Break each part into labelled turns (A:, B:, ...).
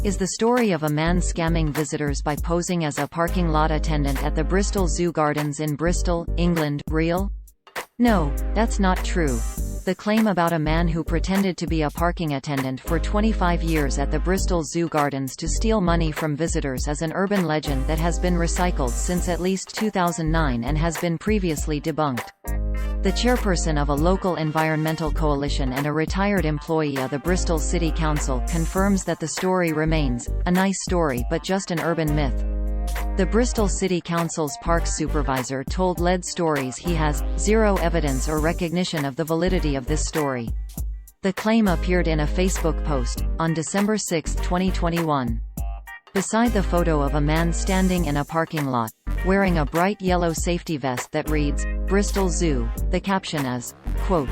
A: Is the story of a man scamming visitors by posing as a parking lot attendant at the Bristol Zoo Gardens in Bristol, England, real? No, that's not true. The claim about a man who pretended to be a parking attendant for 25 years at the Bristol Zoo Gardens to steal money from visitors is an urban legend that has been recycled since at least 2009 and has been previously debunked. The chairperson of a local environmental coalition and a retired employee of the Bristol City Council confirms that the story remains a nice story but just an urban myth. The Bristol City Council's parks supervisor told LED Stories he has zero evidence or recognition of the validity of this story. The claim appeared in a Facebook post on December 6, 2021. Beside the photo of a man standing in a parking lot, wearing a bright yellow safety vest that reads, Bristol Zoo, the caption is, quote,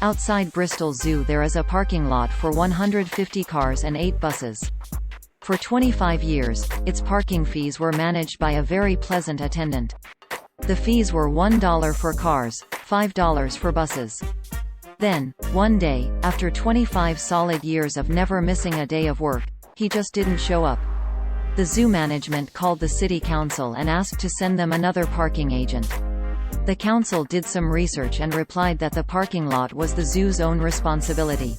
A: "Outside Bristol Zoo there is a parking lot for 150 cars and 8 buses. For 25 years, its parking fees were managed by a very pleasant attendant. The fees were $1 for cars, $5 for buses. Then, one day, after 25 solid years of never missing a day of work, he just didn't show up. The zoo management called the city council and asked to send them another parking agent. The council did some research and replied that the parking lot was the zoo's own responsibility.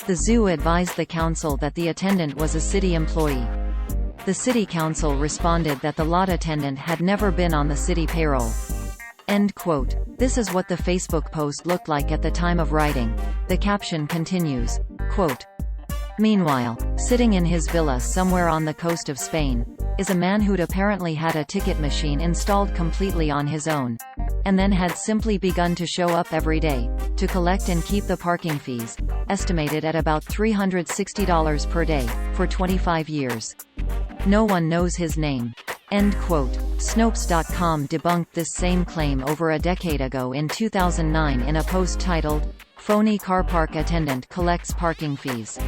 A: The zoo advised the council that the attendant was a city employee. The city council responded that the lot attendant had never been on the city payroll." End quote. This is what the Facebook post looked like at the time of writing. The caption continues, quote, "Meanwhile, sitting in his villa somewhere on the coast of Spain, is a man who'd apparently had a ticket machine installed completely on his own, and then had simply begun to show up every day, to collect and keep the parking fees, estimated at about $360 per day, for 25 years. No one knows his name." End quote. Snopes.com debunked this same claim over a decade ago in 2009 in a post titled, "Phony Car Park Attendant Collects Parking Fees."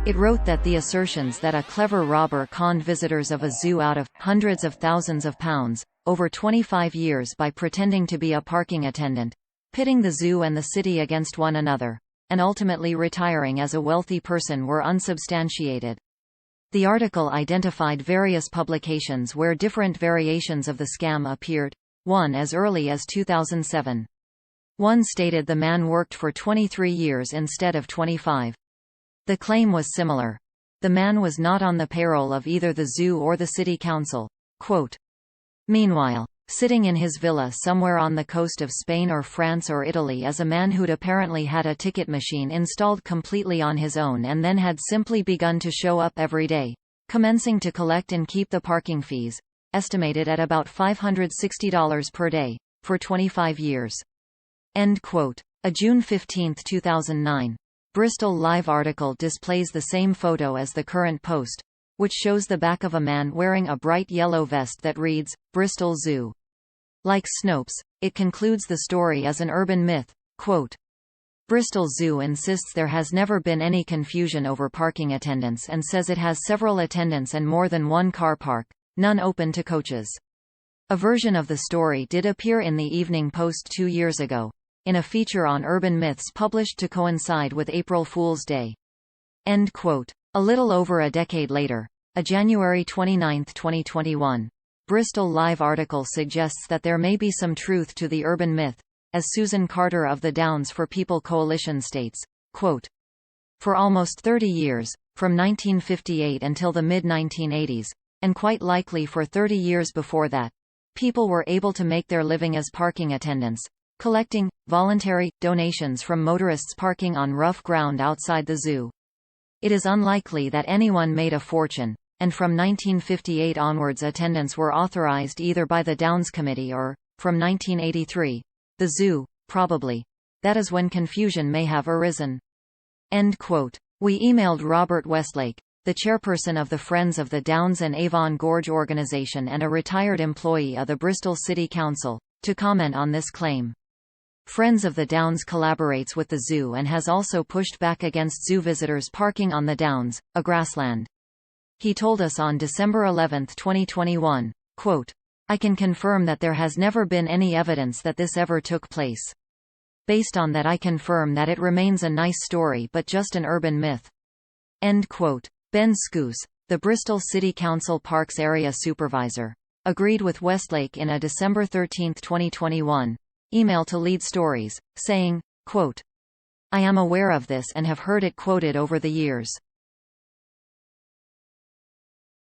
A: It wrote that the assertions that a clever robber conned visitors of a zoo out of hundreds of thousands of pounds over 25 years by pretending to be a parking attendant, pitting the zoo and the city against one another, and ultimately retiring as a wealthy person were unsubstantiated. The article identified various publications where different variations of the scam appeared, one as early as 2007. One stated the man worked for 23 years instead of 25. The claim was similar. The man was not on the payroll of either the zoo or the city council. Quote, "Meanwhile, sitting in his villa somewhere on the coast of Spain or France or Italy is a man who'd apparently had a ticket machine installed completely on his own and then had simply begun to show up every day, commencing to collect and keep the parking fees, estimated at about $560 per day, for 25 years. End quote. A June 15, 2009. Bristol Live article displays the same photo as the current post, which shows the back of a man wearing a bright yellow vest that reads, Bristol Zoo. Like Snopes, it concludes the story as an urban myth. Quote, "Bristol Zoo insists there has never been any confusion over parking attendants and says it has several attendants and more than one car park, none open to coaches." A version of the story did appear in the Evening Post 2 years ago, in a feature on urban myths published to coincide with April Fool's Day. End quote. A little over a decade later, a January 29, 2021, Bristol Live article suggests that there may be some truth to the urban myth, as Susan Carter of the Downs for People Coalition states, quote, "For almost 30 years, from 1958 until the mid-1980s, and quite likely for 30 years before that, people were able to make their living as parking attendants, collecting voluntary donations from motorists parking on rough ground outside the zoo. It is unlikely that anyone made a fortune, and from 1958 onwards attendants were authorized either by the Downs Committee or, from 1983, the zoo, probably. That is when confusion may have arisen." End quote. We emailed Robert Westlake, the chairperson of the Friends of the Downs and Avon Gorge organization and a retired employee of the Bristol City Council, to comment on this claim. Friends of the Downs collaborates with the zoo and has also pushed back against zoo visitors parking on the Downs, a grassland. He told us on December 11, 2021, quote, "I can confirm that there has never been any evidence that this ever took place. Based on that I confirm that it remains a nice story but just an urban myth." End quote. Ben Scoose, the Bristol City Council Parks Area Supervisor, agreed with Westlake in a December 13, 2021, email to Lead Stories, saying, quote, "I am aware of this and have heard it quoted over the years.